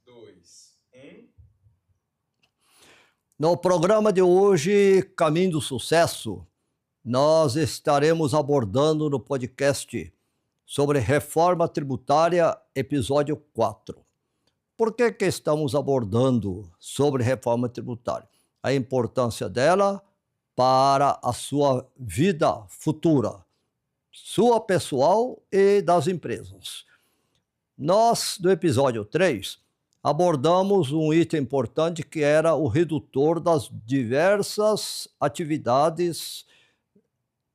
2, 1. No programa de hoje, Caminho do Sucesso, nós estaremos abordando no podcast sobre reforma tributária, episódio 4. Por que estamos abordando sobre reforma tributária? A importância dela para a sua vida futura, sua pessoal e das empresas. Nós, no episódio 3, abordamos um item importante que era o redutor das diversas atividades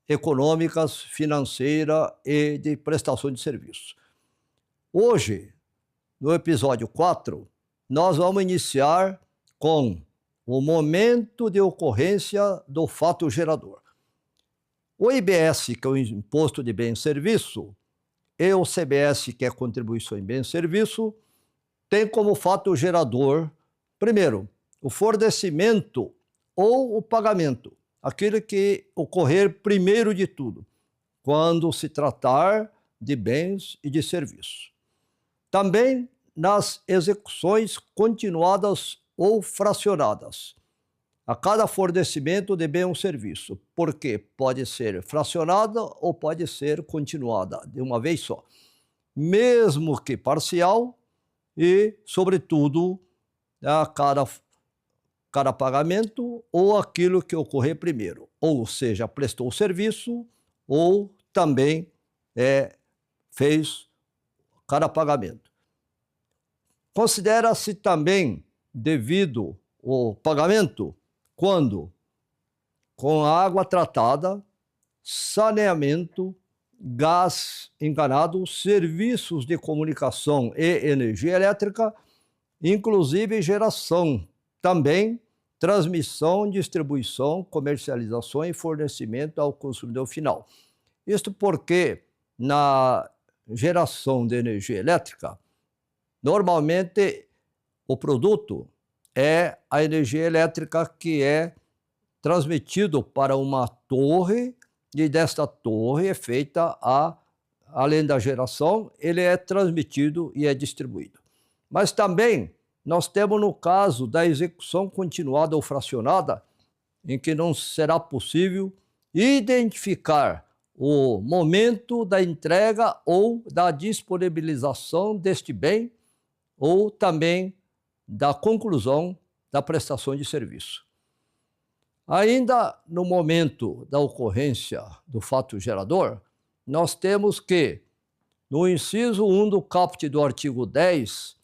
econômicas, financeiras e de prestação de serviço. Hoje, no episódio 4, nós vamos iniciar com o momento de ocorrência do fato gerador. O IBS, que é o Imposto de Bem e Serviço, e o CBS, que é a Contribuição em Bem e Serviço, tem como fato gerador, primeiro, o fornecimento ou o pagamento, aquilo que ocorrer primeiro de tudo, quando se tratar de bens e de serviços. Também nas execuções continuadas ou fracionadas, a cada fornecimento de bem ou serviço, porque pode ser fracionada ou pode ser continuada de uma vez só, mesmo que parcial, e, sobretudo, a cada pagamento ou aquilo que ocorrer primeiro, ou seja, prestou o serviço ou também fez cada pagamento. Considera-se também devido o pagamento quando com água tratada, saneamento, gás encanado, serviços de comunicação e energia elétrica, inclusive geração, também transmissão, distribuição, comercialização e fornecimento ao consumidor final. Isto porque na geração de energia elétrica, normalmente o produto é a energia elétrica que é transmitido para uma torre, e desta torre é feita, além da geração, ele é transmitido e é distribuído. Mas também nós temos no caso da execução continuada ou fracionada, em que não será possível identificar o momento da entrega ou da disponibilização deste bem, ou também da conclusão da prestação de serviço. Ainda no momento da ocorrência do fato gerador, nós temos que, no inciso 1 do caput do artigo 10,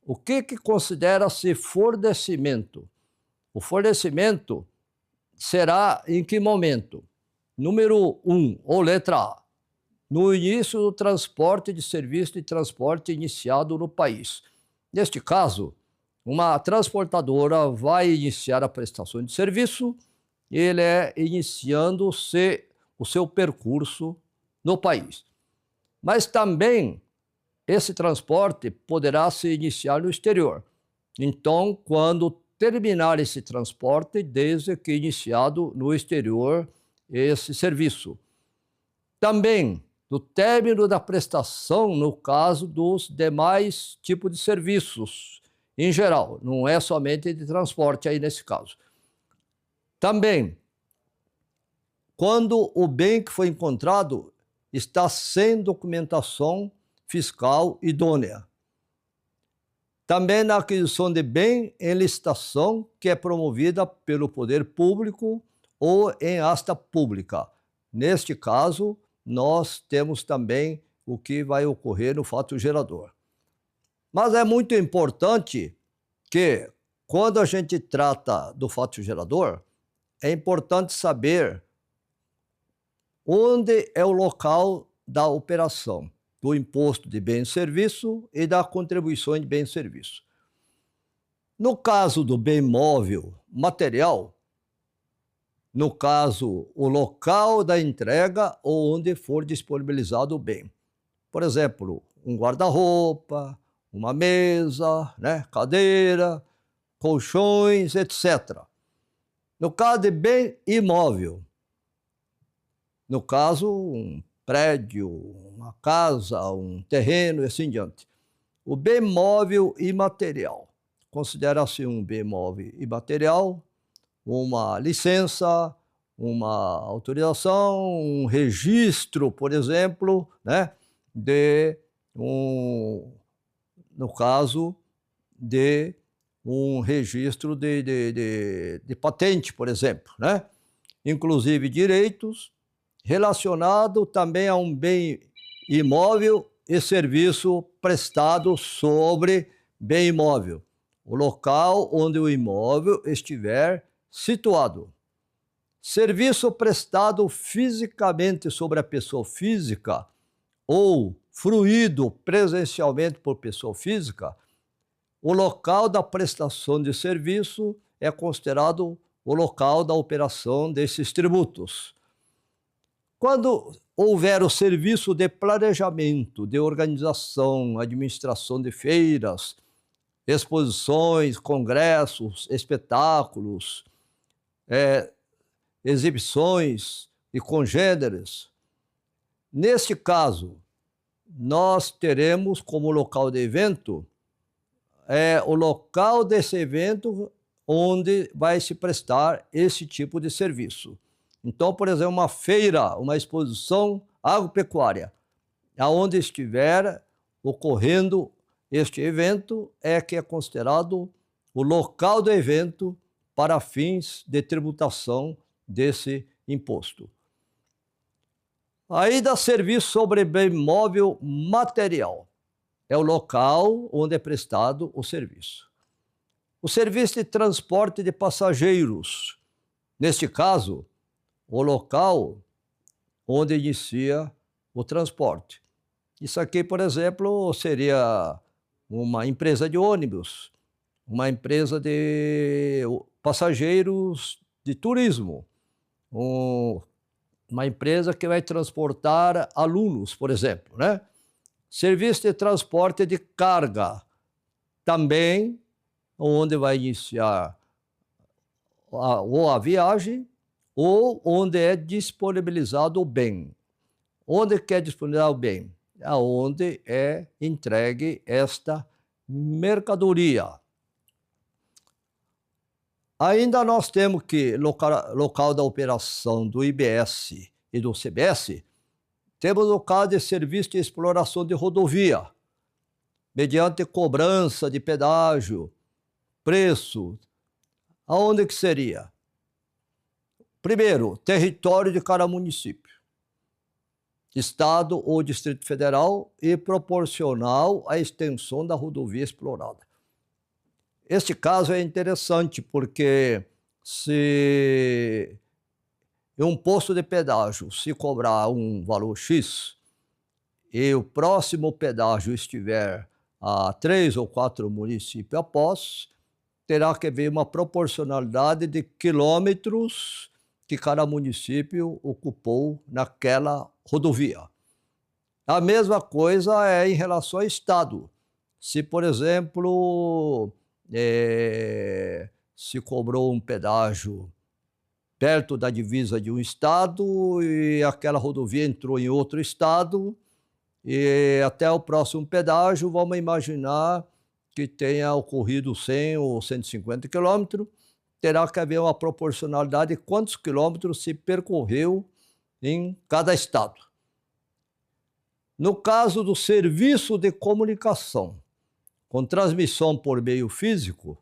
o que considera-se fornecimento? O fornecimento será em que momento? Número 1, ou letra A, no início do transporte de serviço de transporte iniciado no país. Neste caso, uma transportadora vai iniciar a prestação de serviço, ele é iniciando o seu percurso no país. Mas também esse transporte poderá se iniciar no exterior. Então, quando terminar esse transporte, desde que iniciado no exterior esse serviço. Também do término da prestação no caso dos demais tipos de serviços, em geral, não é somente de transporte aí nesse caso. Também, quando o bem que foi encontrado está sem documentação fiscal idônea. Também na aquisição de bem em licitação que é promovida pelo poder público ou em asta pública. Neste caso, nós temos também o que vai ocorrer no fato gerador. Mas é muito importante que, quando a gente trata do fato gerador, é importante saber onde é o local da operação do imposto de bem e serviço e da contribuição de bem e serviço. No caso do bem móvel material, no caso, o local da entrega ou onde for disponibilizado o bem. Por exemplo, um guarda-roupa, uma mesa, cadeira, colchões, etc. No caso de bem imóvel, no caso, um prédio, uma casa, um terreno e assim diante. O bem móvel imaterial. Considera-se um bem móvel imaterial uma licença, uma autorização, um registro, por exemplo, né, no caso de um registro de patente, por exemplo, né? Inclusive direitos relacionado também a um bem imóvel e serviço prestado sobre bem imóvel, o local onde o imóvel estiver situado. Serviço prestado fisicamente sobre a pessoa física ou fruído presencialmente por pessoa física, o local da prestação de serviço é considerado o local da operação desses tributos. Quando houver o serviço de planejamento, de organização, administração de feiras, exposições, congressos, espetáculos, exibições e congêneres, neste caso, nós teremos como local de evento o local desse evento onde vai se prestar esse tipo de serviço. Então, por exemplo, uma feira, uma exposição agropecuária, aonde estiver ocorrendo este evento, que é considerado o local do evento para fins de tributação desse imposto. Ainda serviço sobre bem móvel material. É o local onde é prestado o serviço. O serviço de transporte de passageiros. Neste caso, o local onde inicia o transporte. Isso aqui, por exemplo, seria uma empresa de ônibus, uma empresa de passageiros de turismo, uma empresa que vai transportar alunos, por exemplo, né? Serviço de transporte de carga, também onde vai iniciar ou a viagem ou onde é disponibilizado o bem. Onde que é disponibilizado o bem? Aonde é entregue esta mercadoria. Ainda nós temos que, local da operação do IBS e do CBS, temos o caso de serviço de exploração de rodovia, mediante cobrança de pedágio, preço. Aonde que seria? Primeiro, território de cada município, estado ou Distrito Federal e proporcional à extensão da rodovia explorada. Este caso é interessante porque se em um posto de pedágio se cobrar um valor X e o próximo pedágio estiver a 3 ou 4 municípios após, terá que haver uma proporcionalidade de quilômetros que cada município ocupou naquela rodovia. A mesma coisa é em relação ao estado. Se, por exemplo, se cobrou um pedágio perto da divisa de um estado e aquela rodovia entrou em outro estado e até o próximo pedágio, vamos imaginar que tenha ocorrido 100 ou 150 quilômetros, terá que haver uma proporcionalidade de quantos quilômetros se percorreu em cada estado. No caso do serviço de comunicação, com transmissão por meio físico,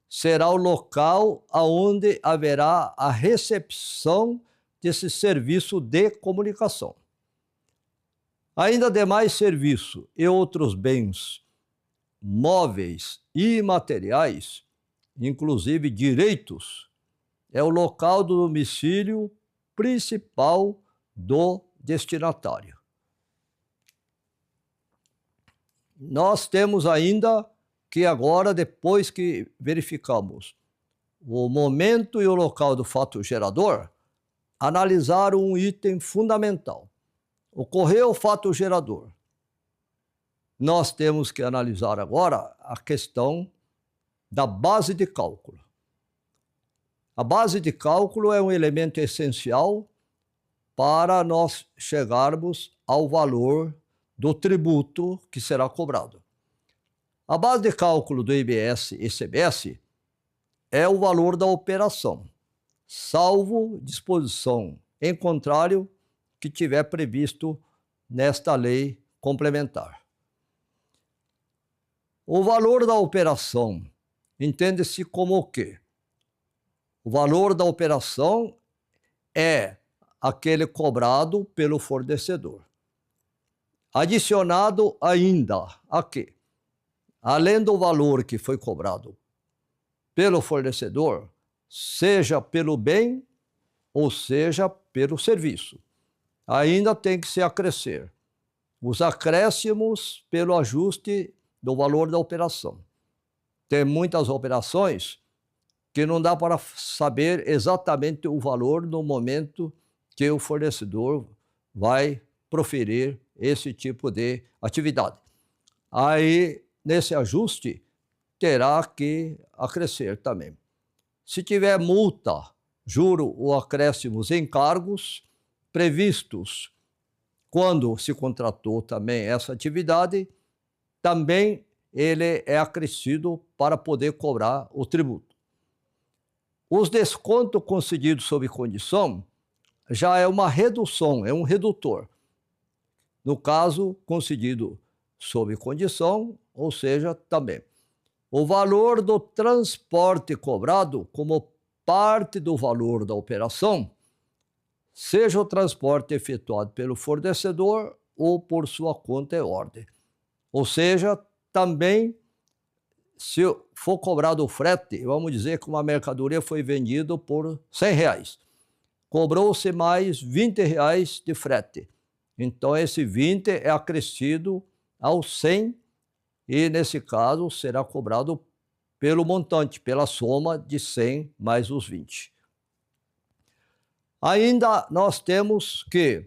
será o local onde haverá a recepção desse serviço de comunicação. Ainda demais serviço e outros bens móveis e imateriais, inclusive direitos, é o local do domicílio principal do destinatário. Nós temos ainda que agora, depois que verificamos o momento e o local do fato gerador, analisar um item fundamental. Ocorreu o fato gerador. Nós temos que analisar agora a questão da base de cálculo. A base de cálculo é um elemento essencial para nós chegarmos ao valor do tributo que será cobrado. A base de cálculo do IBS e CBS é o valor da operação, salvo disposição em contrário que tiver previsto nesta lei complementar. O valor da operação entende-se como o quê? O valor da operação é aquele cobrado pelo fornecedor. Adicionado ainda a quê? Além do valor que foi cobrado pelo fornecedor, seja pelo bem ou seja pelo serviço, ainda tem que se acrescer os acréscimos pelo ajuste do valor da operação. Tem muitas operações que não dá para saber exatamente o valor no momento que o fornecedor vai proferir esse tipo de atividade. Aí, nesse ajuste, terá que acrescer também. Se tiver multa, juro ou acréscimos em encargos previstos quando se contratou também essa atividade, também ele é acrescido para poder cobrar o tributo. Os descontos concedidos sob condição já é uma redução, é um redutor. No caso, concedido sob condição, ou seja, também. O valor do transporte cobrado como parte do valor da operação, seja o transporte efetuado pelo fornecedor ou por sua conta e ordem. Ou seja, também, se for cobrado o frete, vamos dizer que uma mercadoria foi vendida por R$100. Cobrou-se mais R$20 de frete. Então, esse 20 é acrescido aos 100 e, nesse caso, será cobrado pelo montante, pela soma de 100 mais os 20. Ainda nós temos que,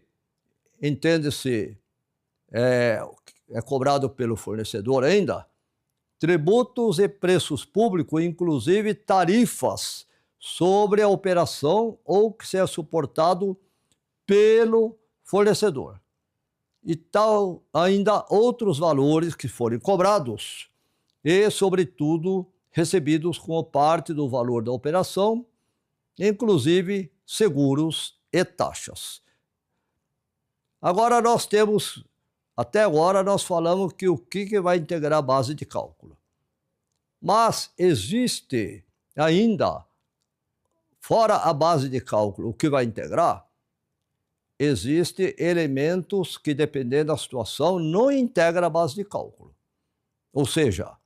entende-se, é cobrado pelo fornecedor ainda, tributos e preços públicos, inclusive tarifas sobre a operação ou que seja suportado pelo fornecedor. E tal ainda outros valores que forem cobrados e, sobretudo, recebidos como parte do valor da operação, inclusive seguros e taxas. Agora nós temos, até agora nós falamos que o que vai integrar a base de cálculo. Mas existe ainda, fora a base de cálculo, o que vai integrar, existem elementos que, dependendo da situação, não integra a base de cálculo. Ou seja,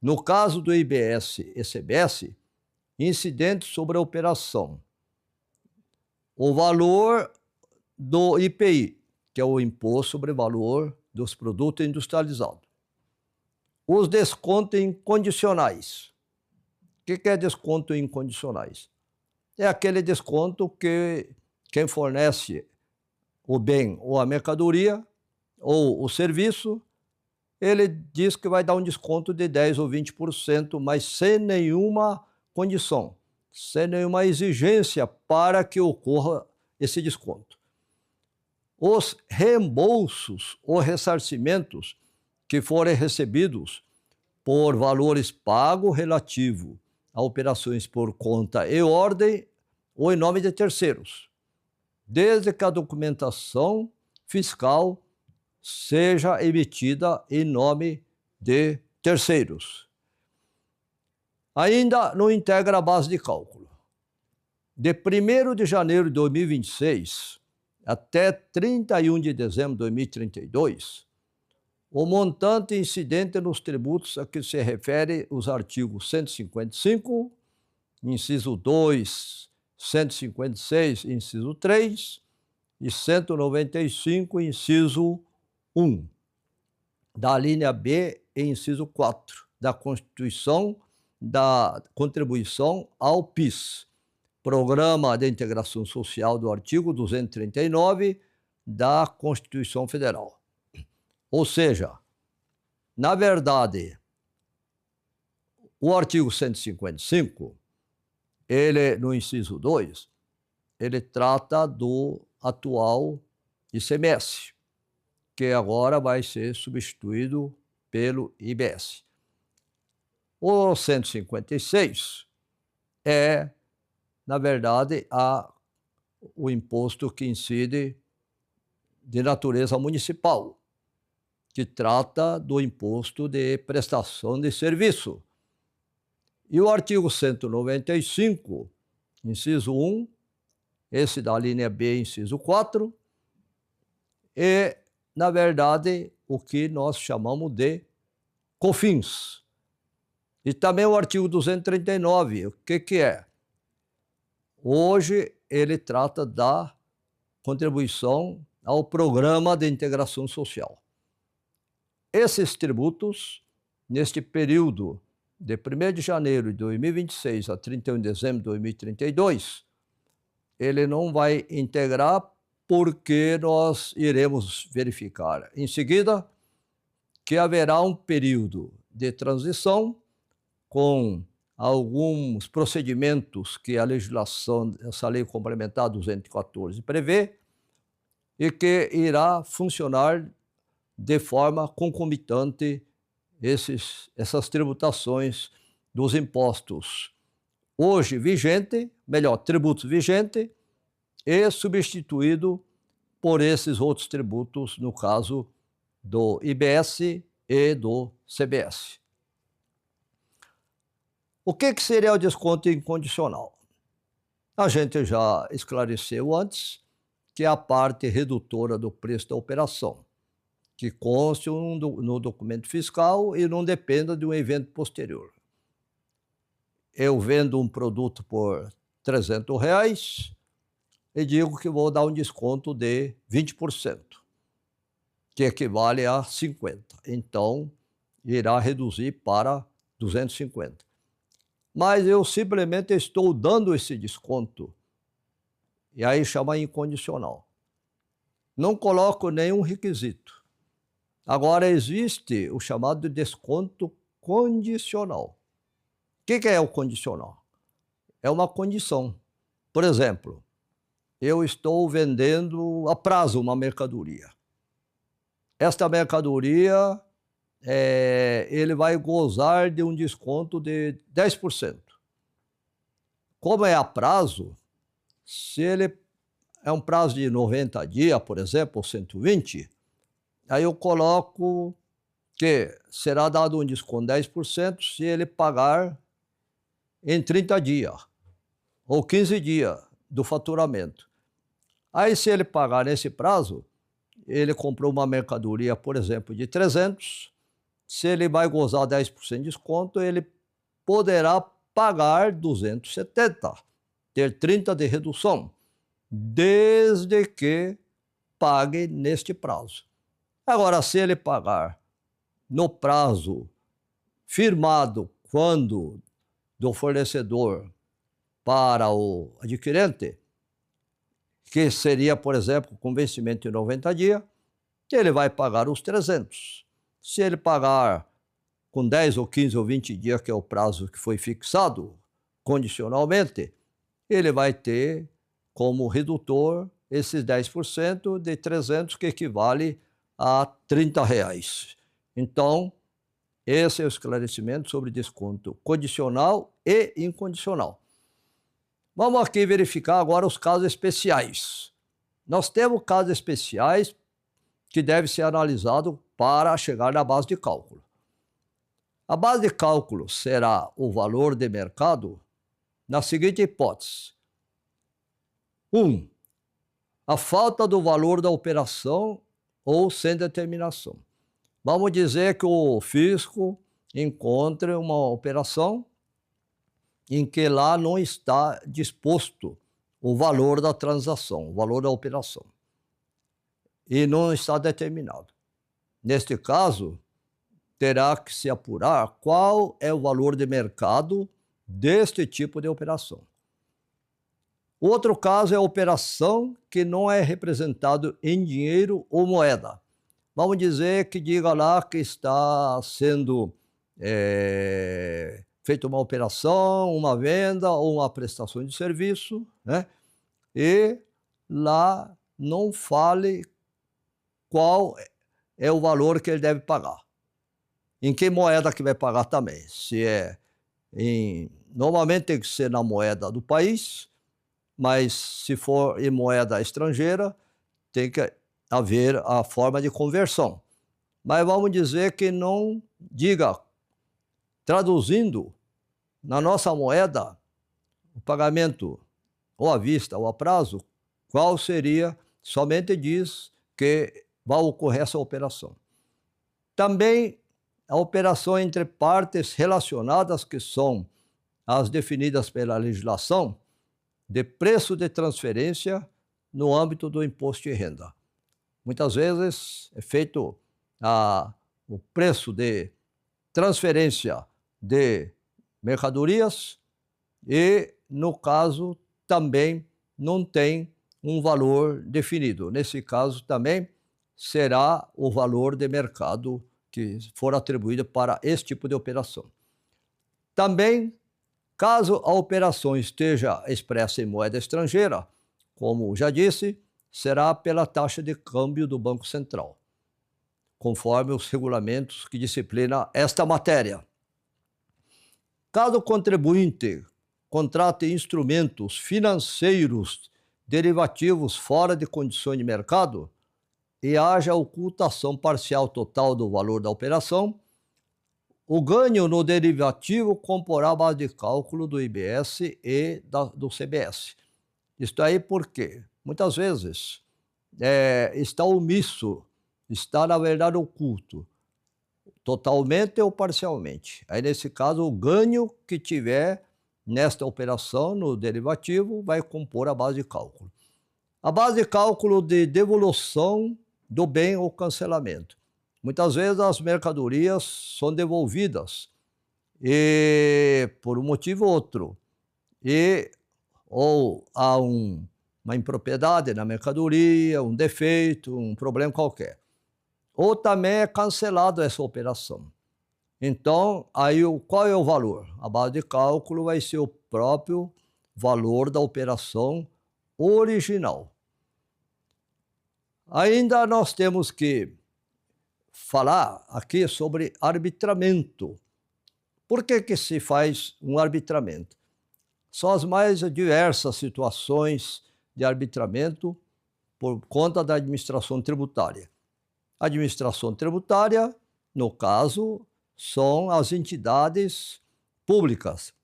no caso do IBS e CBS, incidentes sobre a operação, o valor do IPI, que é o Imposto sobre o Valor dos Produtos Industrializados. Os descontos incondicionais. O que é desconto incondicionais? É aquele desconto que quem fornece o bem ou a mercadoria ou o serviço, ele diz que vai dar um desconto de 10% ou 20%, mas sem nenhuma condição, sem nenhuma exigência para que ocorra esse desconto. Os reembolsos ou ressarcimentos que forem recebidos por valores pagos relativo a operações por conta e ordem ou em nome de terceiros, desde que a documentação fiscal seja emitida em nome de terceiros. Ainda não integra a base de cálculo. De 1º de janeiro de 2026 até 31 de dezembro de 2032, o montante incidente nos tributos a que se refere os artigos 155, inciso 2, 156, inciso 3 e 195, inciso 1, da linha B e inciso 4 da Constituição da Contribuição ao PIS, Programa de Integração Social, do artigo 239 da Constituição Federal. Ou seja, na verdade, o artigo 155, ele, no inciso 2, ele trata do atual ICMS, que agora vai ser substituído pelo IBS. O 156 é, na verdade, o imposto que incide de natureza municipal, que trata do imposto de prestação de serviço. E o artigo 195, inciso 1, esse da linha B, inciso 4, é, na verdade, o que nós chamamos de COFINS. E também o artigo 239, o que é? Hoje ele trata da contribuição ao Programa de Integração Social. Esses tributos, neste período de 1º de janeiro de 2026 a 31 de dezembro de 2032, ele não vai integrar porque nós iremos verificar em seguida que haverá um período de transição com alguns procedimentos que a legislação, essa lei complementar 214 prevê, e que irá funcionar de forma concomitante essas tributações dos impostos hoje vigente, tributos vigente, e substituído por esses outros tributos, no caso do IBS e do CBS. O que seria o desconto incondicional? A gente já esclareceu antes que é a parte redutora do preço da operação, que conste no documento fiscal e não dependa de um evento posterior. Eu vendo um produto por R$300 e digo que vou dar um desconto de 20%, que equivale a 50. Então, irá reduzir para 250. Mas eu simplesmente estou dando esse desconto, e aí chama incondicional. Não coloco nenhum requisito. Agora, existe o chamado desconto condicional. O que é o condicional? É uma condição. Por exemplo, eu estou vendendo a prazo uma mercadoria. Esta mercadoria, ele vai gozar de um desconto de 10%. Como é a prazo, se ele é um prazo de 90 dias, por exemplo, ou 120, aí eu coloco que será dado um desconto de 10% se ele pagar em 30 dias ou 15 dias do faturamento. Aí, se ele pagar nesse prazo, ele comprou uma mercadoria, por exemplo, de 300, se ele vai gozar 10% de desconto, ele poderá pagar 270, ter 30 de redução, desde que pague neste prazo. Agora, se ele pagar no prazo firmado quando do fornecedor para o adquirente, que seria, por exemplo, com vencimento em 90 dias, ele vai pagar os 300. Se ele pagar com 10 ou 15 ou 20 dias, que é o prazo que foi fixado condicionalmente, ele vai ter como redutor esses 10% de 300, que equivale a R$30. Então, esse é o esclarecimento sobre desconto condicional e incondicional. Vamos aqui verificar agora os casos especiais. Nós temos casos especiais que devem ser analisados para chegar na base de cálculo. A base de cálculo será o valor de mercado na seguinte hipótese. 1. A falta do valor da operação ou sem determinação. Vamos dizer que o fisco encontre uma operação em que lá não está disposto o valor da transação, o valor da operação, e não está determinado. Neste caso, terá que se apurar qual é o valor de mercado deste tipo de operação. O outro caso é a operação que não é representado em dinheiro ou moeda. Vamos dizer que diga lá que está sendo feita uma operação, uma venda ou uma prestação de serviço, né? E lá não fale qual é o valor que ele deve pagar. em que moeda que vai pagar também. Normalmente tem que ser na moeda do país, mas se for em moeda estrangeira, tem que haver a forma de conversão. Mas vamos dizer que não diga, traduzindo na nossa moeda, o pagamento ou à vista ou a prazo, qual seria, somente diz que vai ocorrer essa operação. Também a operação entre partes relacionadas, que são as definidas pela legislação, de preço de transferência no âmbito do imposto de renda. Muitas vezes é feito o preço de transferência de mercadorias e, no caso, também não tem um valor definido. Nesse caso, também será o valor de mercado que for atribuído para esse tipo de operação. Também, caso a operação esteja expressa em moeda estrangeira, como já disse, será pela taxa de câmbio do Banco Central, conforme os regulamentos que disciplinam esta matéria. Caso o contribuinte contrate instrumentos financeiros derivativos fora de condições de mercado e haja ocultação parcial total do valor da operação, o ganho no derivativo comporá a base de cálculo do IBS e do CBS. Isto aí porque, muitas vezes, está omisso, está, na verdade, oculto, totalmente ou parcialmente. Aí, nesse caso, o ganho que tiver nesta operação, no derivativo, vai compor a base de cálculo. A base de cálculo de devolução do bem ou cancelamento. Muitas vezes as mercadorias são devolvidas e por um motivo ou outro, ou há uma impropriedade na mercadoria, um defeito, um problema qualquer. Ou também é cancelado essa operação. Então, aí qual é o valor? A base de cálculo vai ser o próprio valor da operação original. Ainda nós temos que falar aqui sobre arbitramento. Por que se faz um arbitramento? São as mais diversas situações de arbitramento por conta da administração tributária. A administração tributária, no caso, são as entidades públicas,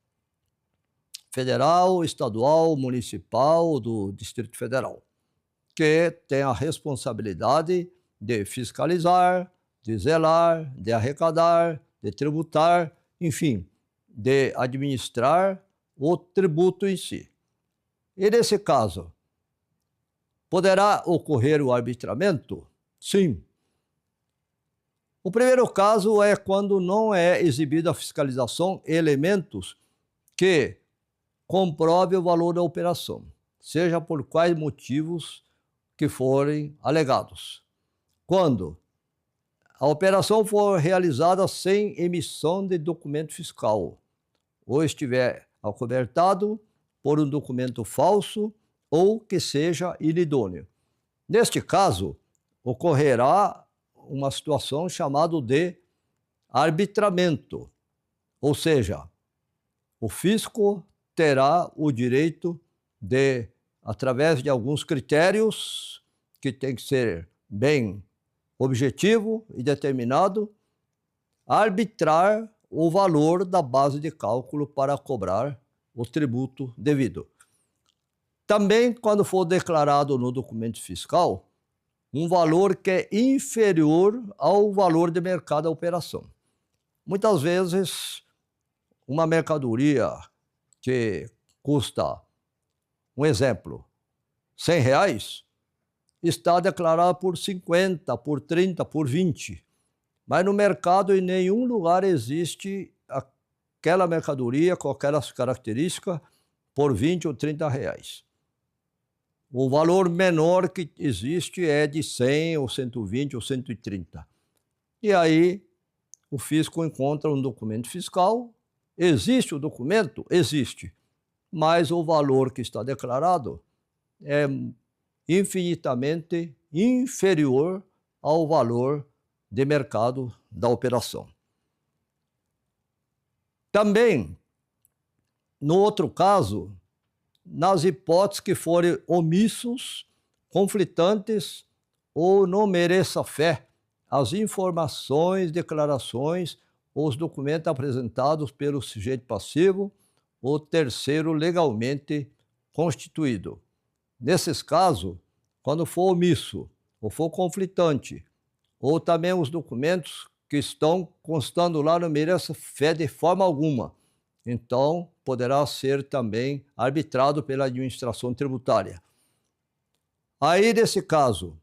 federal, estadual, municipal, do Distrito Federal, que tem a responsabilidade de fiscalizar, de zelar, de arrecadar, de tributar, enfim, de administrar o tributo em si. E nesse caso, poderá ocorrer o arbitramento? Sim. O primeiro caso é quando não é exibida a fiscalização elementos que comprove o valor da operação, seja por quais motivos que forem alegados. Quando a operação for realizada sem emissão de documento fiscal, ou estiver acobertado por um documento falso ou que seja inidôneo. Neste caso, ocorrerá uma situação chamada de arbitramento, ou seja, o fisco terá o direito de, através de alguns critérios que tem que ser bem objetivo e determinado, arbitrar o valor da base de cálculo para cobrar o tributo devido. Também, quando for declarado no documento fiscal, um valor que é inferior ao valor de mercado da operação. Muitas vezes, uma mercadoria que custa, um exemplo, R$100, está declarada por 50, por 30, por 20. Mas no mercado, em nenhum lugar existe aquela mercadoria com aquelas características por 20 ou 30 reais. O valor menor que existe é de 100 ou 120 ou 130. E aí o fisco encontra um documento fiscal. Existe o documento? Existe. Mas o valor que está declarado é infinitamente inferior ao valor de mercado da operação. Também, no outro caso, nas hipóteses que forem omissos, conflitantes ou não mereça fé as informações, declarações ou os documentos apresentados pelo sujeito passivo ou terceiro legalmente constituído. Nesses casos, quando for omisso ou for conflitante, ou também os documentos que estão constando lá não mereçam fé de forma alguma, então poderá ser também arbitrado pela administração tributária. Aí, nesse caso,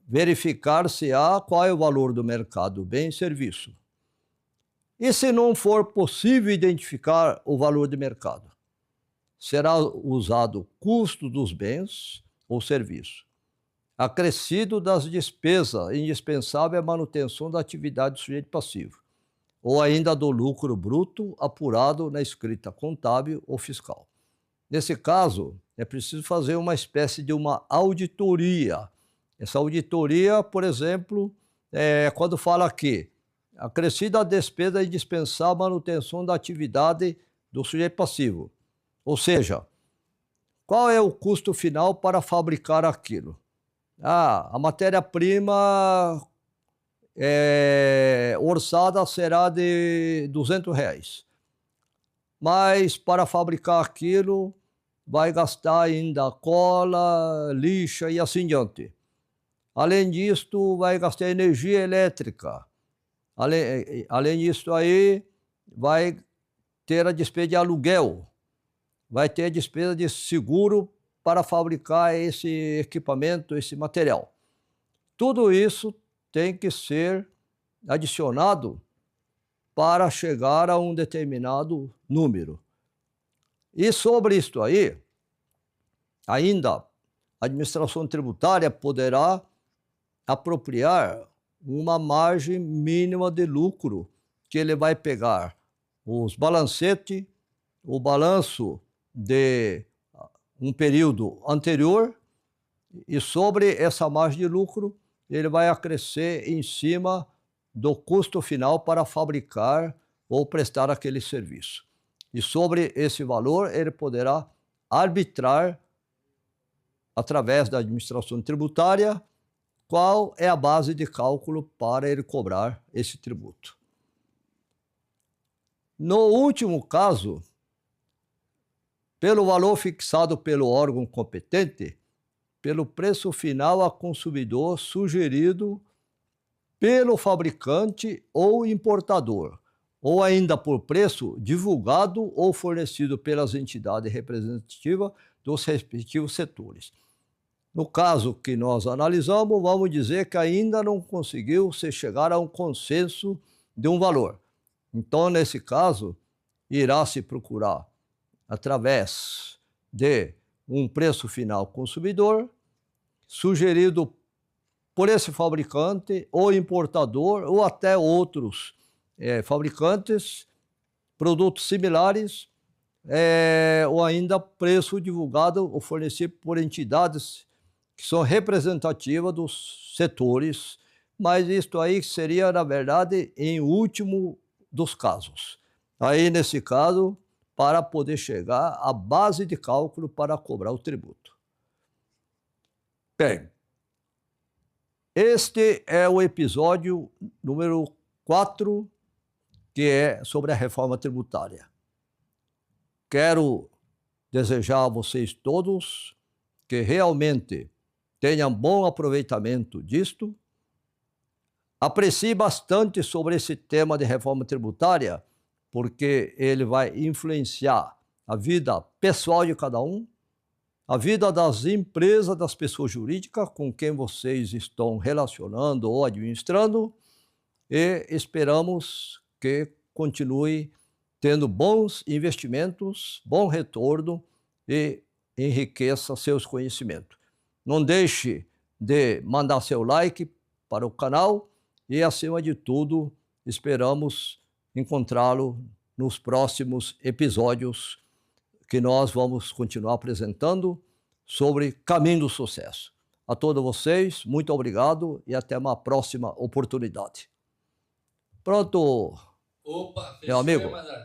verificar-se-á qual é o valor do mercado bem e serviço. E se não for possível identificar o valor de mercado, será usado o custo dos bens ou serviços, acrescido das despesas indispensáveis à manutenção da atividade do sujeito passivo, ou ainda do lucro bruto apurado na escrita contábil ou fiscal. Nesse caso, é preciso fazer uma espécie de uma auditoria. Essa auditoria, por exemplo, quando fala aqui, acrescida a despesa indispensável à manutenção da atividade do sujeito passivo. Ou seja, qual é o custo final para fabricar aquilo? A matéria-prima orçada será de R$200, mas para fabricar aquilo vai gastar ainda cola, lixa e assim diante. Além disso, vai gastar energia elétrica. Além disso aí, vai ter a despesa de aluguel, vai ter a despesa de seguro para fabricar esse equipamento, esse material. Tudo isso tem que ser adicionado para chegar a um determinado número. E sobre isto aí, ainda a administração tributária poderá apropriar uma margem mínima de lucro, que ele vai pegar os balancetes, o balanço de um período anterior, e sobre essa margem de lucro, ele vai acrescer em cima do custo final para fabricar ou prestar aquele serviço. E sobre esse valor, ele poderá arbitrar, através da administração tributária, qual é a base de cálculo para ele cobrar esse tributo. No último caso, pelo valor fixado pelo órgão competente, pelo preço final a consumidor sugerido pelo fabricante ou importador, ou ainda por preço divulgado ou fornecido pelas entidades representativas dos respectivos setores. No caso que nós analisamos, vamos dizer que ainda não conseguiu se chegar a um consenso de um valor. Então, nesse caso, irá se procurar, através de um preço final consumidor, sugerido por esse fabricante ou importador, ou até outros fabricantes, produtos similares, ou ainda preço divulgado ou fornecido por entidades que são representativas dos setores, mas isto aí seria, na verdade, em último dos casos. Aí, nesse caso, para poder chegar à base de cálculo para cobrar o tributo. Bem, este é o episódio número 4, que é sobre a reforma tributária. Quero desejar a vocês todos que realmente tenham bom aproveitamento disto. Aprecie bastante sobre esse tema de reforma tributária, porque ele vai influenciar a vida pessoal de cada um, a vida das empresas, das pessoas jurídicas com quem vocês estão relacionando ou administrando, e esperamos que continue tendo bons investimentos, bom retorno e enriqueça seus conhecimentos. Não deixe de mandar seu like para o canal e, acima de tudo, esperamos encontrá-lo nos próximos episódios que nós vamos continuar apresentando sobre caminho do sucesso. A todos vocês, muito obrigado e até uma próxima oportunidade. Pronto, Opa, meu fechou, amigo. Emanuel.